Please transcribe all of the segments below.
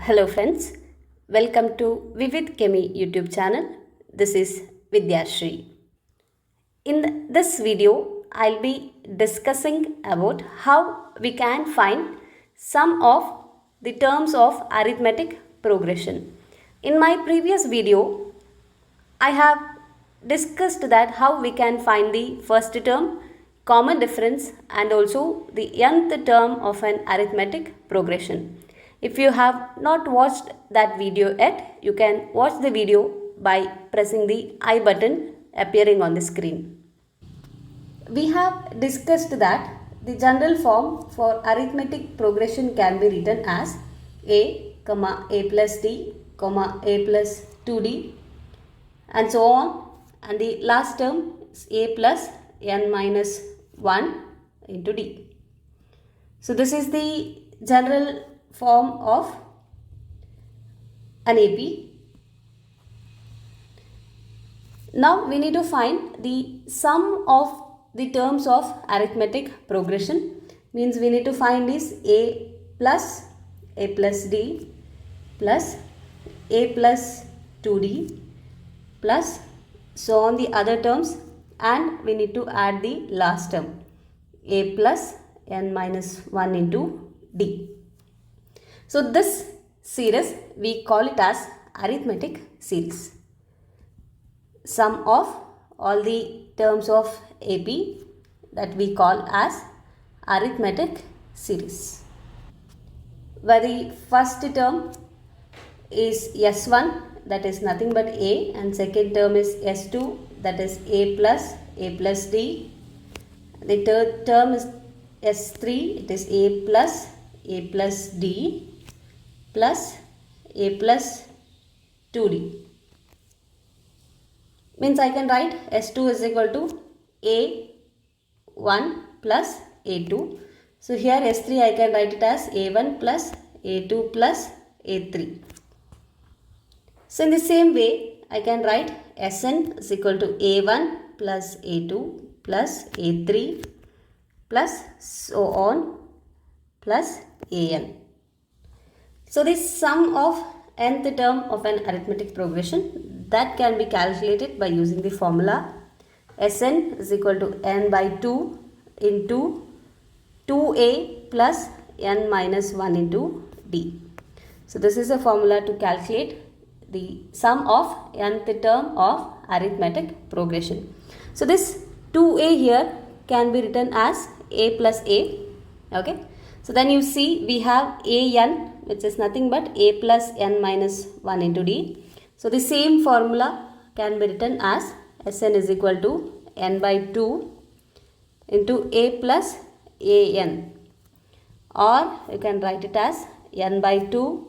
Hello friends, welcome to Vivid Chemi YouTube channel. This is Vidyashri. In this video, I'll be discussing about how we can find sum of the terms of arithmetic progression. In my previous video, I have discussed that how we can find the first term, common difference and also the nth term of an arithmetic progression. If you have not watched that video yet, you can watch the video by pressing the I button appearing on the screen. We have discussed that the general form for arithmetic progression can be written as a plus d, a plus 2d and so on, and the last term is a plus n minus 1 into d. So this is the general form of an AP. Now we need to find the sum of the terms of arithmetic progression. Means we need to find this a plus d plus a plus 2d plus so on the other terms, and we need to add the last term a plus n minus 1 into d. So this series we call it as arithmetic series. Sum of all the terms of AP that we call as arithmetic series, where the first term is S1, that is nothing but a, and second term is S2, that is a plus d. The third term is S3, it is a plus d plus a plus 2d. Means I can write S2 is equal to A1 plus A2. So here S3 I can write it as A1 plus A2 plus A3. So in the same way I can write Sn is equal to A1 plus A2 plus A3 plus so on plus An. So this sum of nth term of an arithmetic progression that can be calculated by using the formula Sn is equal to n by 2 into 2a plus n minus 1 into d. So this is a formula to calculate the sum of nth term of arithmetic progression. So this 2a here can be written as a plus a. Okay. So then you see we have an, which is nothing but a plus n minus 1 into d. So the same formula can be written as Sn is equal to n by 2 into a plus an, or you can write it as n by 2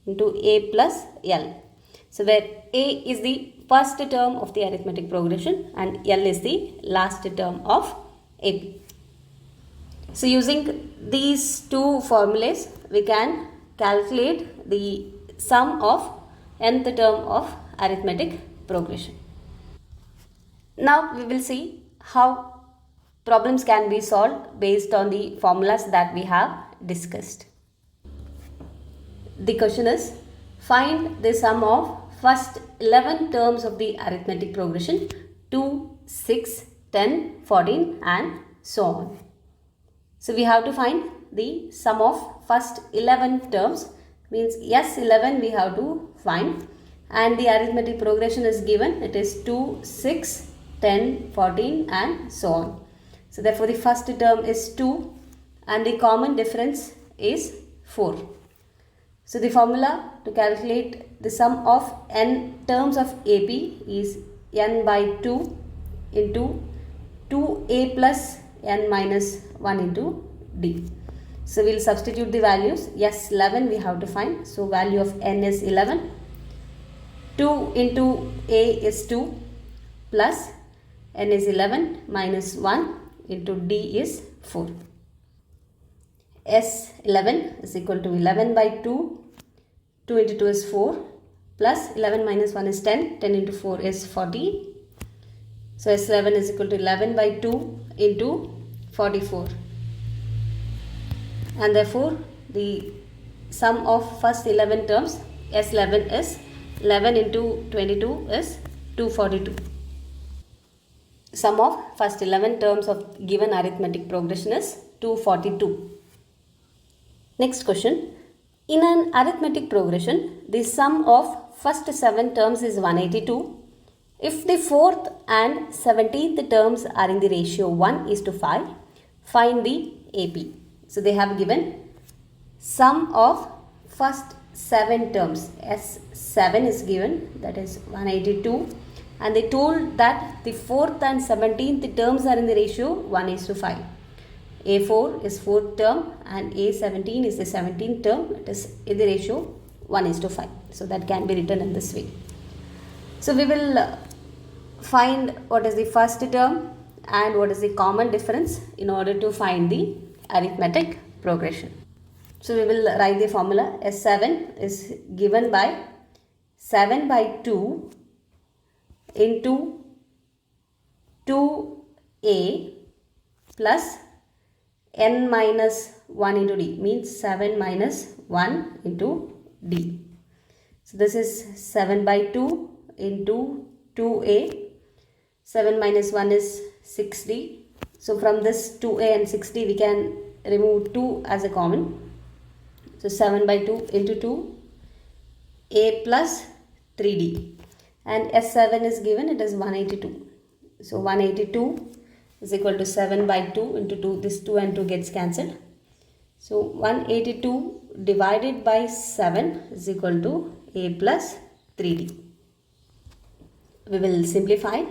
into a plus l. So where a is the first term of the arithmetic progression and l is the last term of AP. So using these two formulas we can calculate the sum of nth term of arithmetic progression. Now we will see how problems can be solved based on the formulas that we have discussed. The question is, find the sum of first 11 terms of the arithmetic progression 2, 6, 10, 14 and so on. So we have to find the sum of first 11 terms, means S11 we have to find, and the arithmetic progression is given, it is 2, 6, 10, 14 and so on. So therefore the first term is 2 and the common difference is 4. So the formula to calculate the sum of n terms of AP is n by 2 into 2a plus n minus 1 into d. So we will substitute the values. S11 we have to find. So value of n is 11. 2 into a is 2 plus n is 11 minus 1 into d is 4. S11 is equal to 11 by 2. 2 into 2 is 4 plus 11 minus 1 is 10. 10 into 4 is 40. So S11 is equal to 11 by 2 into 44. And therefore the sum of first 11 terms, S11 is 11 into 22 is 242. Sum of first 11 terms of given arithmetic progression is 242. Next question. In an arithmetic progression, the sum of first 7 terms is 182. If the 4th and 17th terms are in the ratio 1:5, find the AP. So they have given sum of first 7 terms. S7 is given, that is 182, and they told that the 4th and 17th terms are in the ratio 1:5. A4 is 4th term and A17 is the 17th term. It is in the ratio 1:5. So that can be written in this way. So we will find what is the first term and what is the common difference in order to find the arithmetic progression. So we will write the formula. S7 is given by 7 by 2 into 2a plus n minus 1 into d, means 7 minus 1 into d. So this is 7 by 2 into 2a. 7 minus 1 is 6d. So from this 2a and 6d we can remove 2 as a common. So 7 by 2 into 2 a plus 3d, and S7 is given, it is 182. So 182 is equal to 7 by 2 into 2, this 2 and 2 gets cancelled. So 182 divided by 7 is equal to a plus 3d. We will simplify.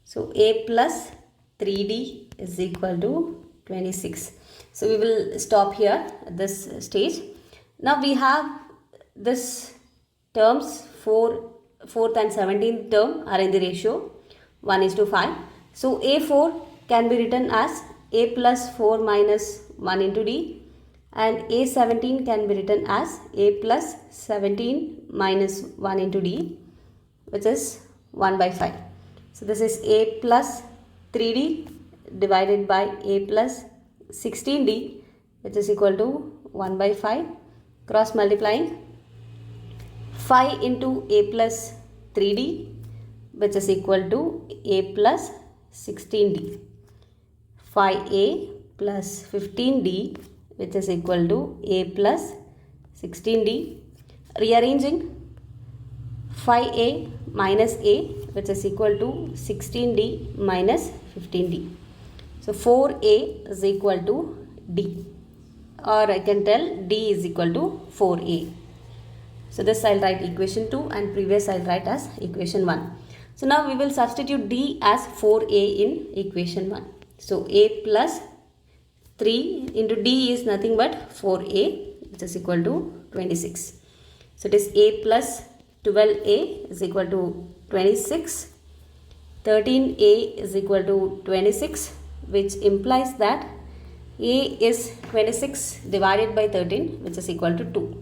So a plus 3d is equal to 26. So we will stop here at this stage. Now we have this terms 4th and 17th term are in the ratio 1:5. So A4 can be written as a plus 4 minus 1 into d, and A17 can be written as a plus 17 minus 1 into d, which is 1 by 5. So this is a plus 3d divided by a plus 16d, which is equal to 1 by 5. Cross multiplying, 5 into a plus 3d, which is equal to a plus 16d. 5a plus 15d, which is equal to a plus 16d. Rearranging, 5a minus a, which is equal to 16d minus 15d. So 4a is equal to d, or I can tell d is equal to 4a. So this I'll write equation 2 and previous I'll write as equation 1. So now we will substitute d as 4a in equation 1. So a plus 3 into d is nothing but 4a, which is equal to 26. So it is a plus 12a is equal to 26. 13a is equal to 26, which implies that a is 26 divided by 13, which is equal to 2.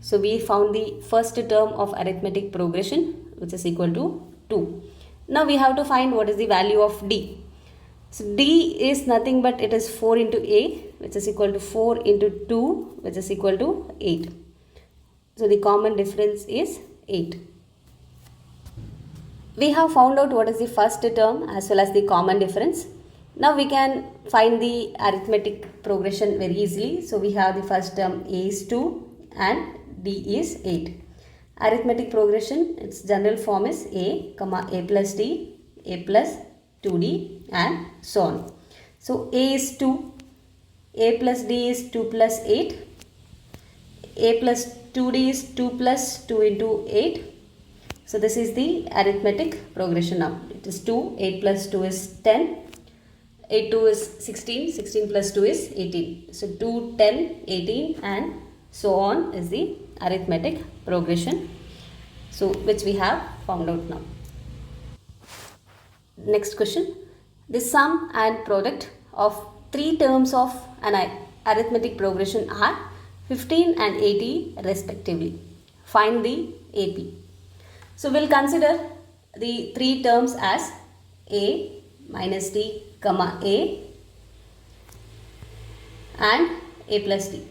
So we found the first term of arithmetic progression, which is equal to 2. Now we have to find what is the value of d. So d is nothing but it is 4 into a, which is equal to 4 into 2, which is equal to 8. So the common difference is 8. We have found out what is the first term as well as the common difference. Now we can find the arithmetic progression very easily. So we have the first term a is 2 and d is 8. Arithmetic progression, its general form is a plus d, a plus 2d, and so on. So a is 2, a plus d is 2 plus 8, a plus 2d is 2 plus 2 into 8. So this is the arithmetic progression now. It is 2, 8 plus 2 is 10, 8 2 is 16, 16 plus 2 is 18. So 2, 10, 18 and so on is the arithmetic progression. So which we have found out now. Next question. The sum and product of 3 terms of an arithmetic progression are 15 and 80 respectively. Find the AP. So we'll consider the 3 terms as a minus d, comma a, and a plus d.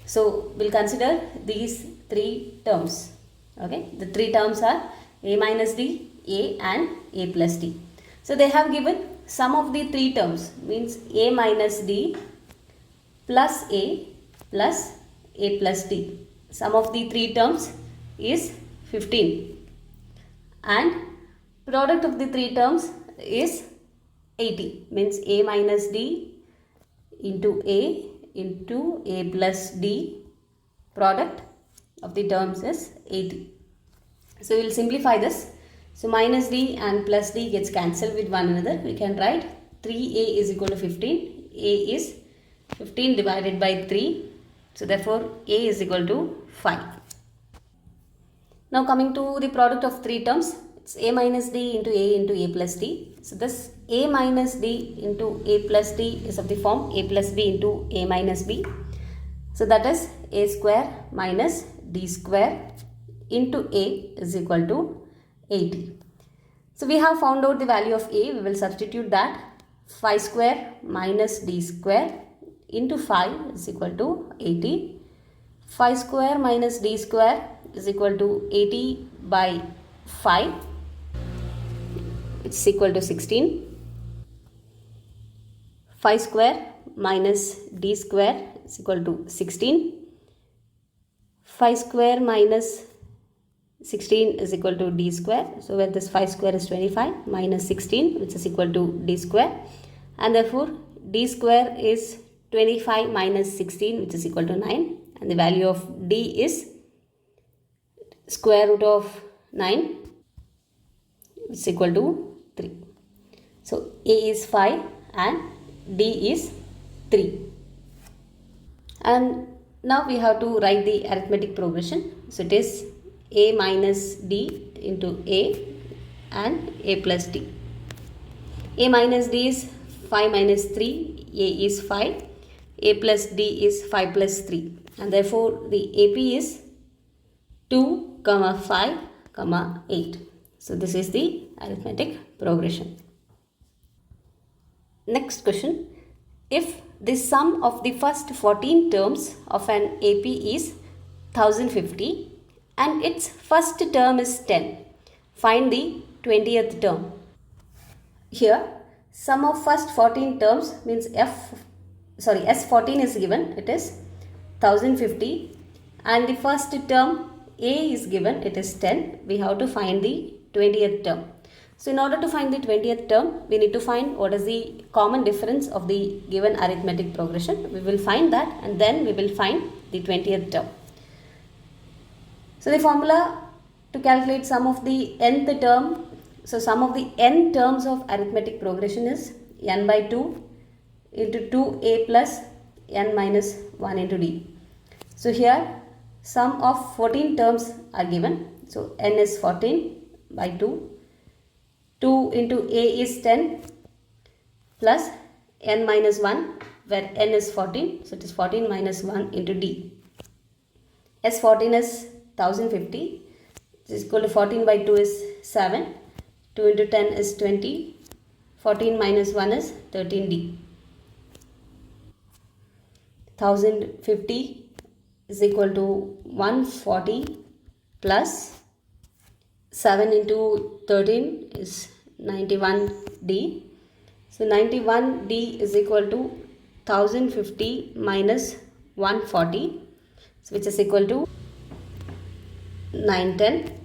So we'll consider these three terms. Okay, the three terms are a minus d, a and a plus d. So they have given sum of the three terms, means a minus d plus a plus d. Sum of the three terms is 15 and product of the three terms is 80, means a minus d into a plus d, product of the terms is 80. So we will simplify this. So minus d and plus d gets cancelled with one another. We can write 3a is equal to 15. A is 15 divided by 3. So therefore a is equal to 5. Now coming to the product of three terms, it's a minus d into a plus d. So this a minus d into a plus d is of the form a plus b into a minus b. So that is a square minus d square into a is equal to 80. So we have found out the value of a. We will substitute that. 5 square minus d square into 5 is equal to 80. 5 square minus d square is equal to 80 by 5. It's equal to 16. 5 square minus d square is equal to 16. 5 square minus 16 is equal to d square. So where this 5 square is 25 minus 16, which is equal to d square, and therefore d square is 25 minus 16, which is equal to 9, and the value of d is square root of 9, which is equal to 3. So a is 5 and d is 3. And now we have to write the arithmetic progression. So it is a minus d into a and a plus d. A minus d is 5 minus 3, a is 5, a plus d is 5 plus 3, and therefore the AP is 2, 5, 8. So this is the arithmetic progression. Next question. If the sum of the first 14 terms of an AP is 1050 and its first term is 10, find the 20th term. Here sum of first 14 terms means S14 is given, it is 1050, and the first term A is given, it is 10. We have to find the 20th term. So in order to find the 20th term, we need to find what is the common difference of the given arithmetic progression. We will find that and then we will find the 20th term. So the formula to calculate sum of the nth term, so sum of the n terms of arithmetic progression is n by 2 into 2a plus n minus 1 into d. So here sum of 14 terms are given. So n is 14 by 2. 2 into a is 10 plus n minus 1, where n is 14. So it is 14 minus 1 into d. S14 is 1050. This is equal to 14 by 2 is 7. 2 into 10 is 20. 14 minus 1 is 13d. 1050 is equal to 140 plus 7 into 13 is 91d. So 91d is equal to 1050 minus 140, so which is equal to 910.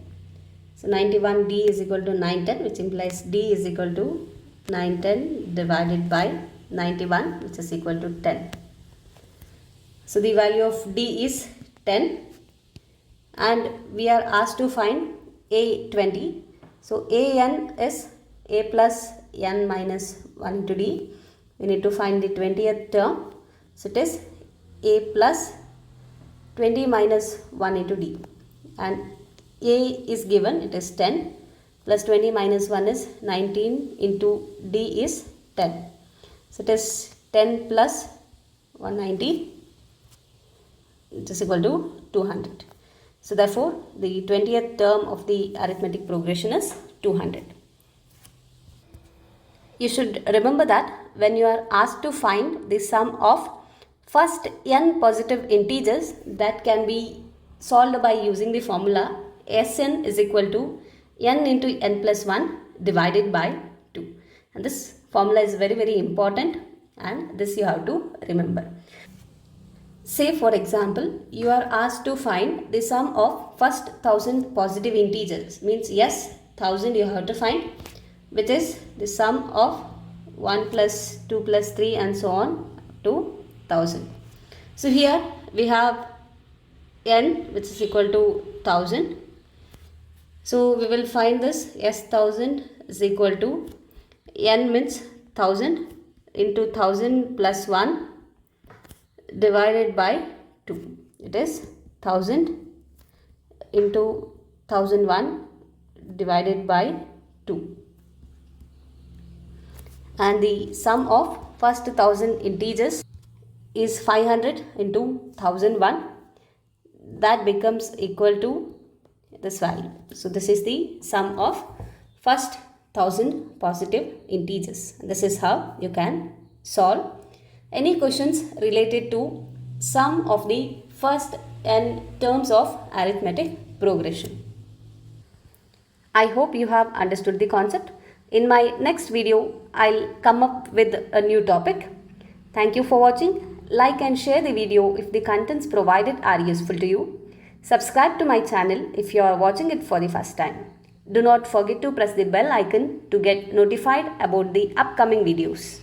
So 91d is equal to 910, which implies d is equal to 910 divided by 91, which is equal to 10. So the value of d is 10 and we are asked to find a20. So an is a plus n minus 1 into d. We need to find the 20th term. So it is a plus 20 minus 1 into d. And a is given, it is 10 plus 20 minus 1 is 19 into d is 10. So it is 10 plus 190, it is equal to 200. So therefore the 20th term of the arithmetic progression is 200. You should remember that when you are asked to find the sum of first n positive integers that can be solved by using the formula Sn is equal to n into n plus 1 divided by 2. And this formula is very important, and this you have to remember. Say for example, you are asked to find the sum of first 1000 positive integers. Means yes, 1000 you have to find, which is the sum of 1 plus 2 plus 3 and so on to 1000. So here we have n which is equal to 1000. So we will find this S1000 is equal to n means 1000 into 1000 plus 1 divided by 2. It is 1000 into 1001 divided by 2. And the sum of first 1000 integers is 500 into 1001. That becomes equal to this value. So this is the sum of first 1000 positive integers. This is how you can solve any questions related to sum of the first n terms of arithmetic progression. I hope you have understood the concept. In my next video, I'll come up with a new topic. Thank you for watching. Like and share the video if the contents provided are useful to you. Subscribe to my channel if you are watching it for the first time. Do not forget to press the bell icon to get notified about the upcoming videos.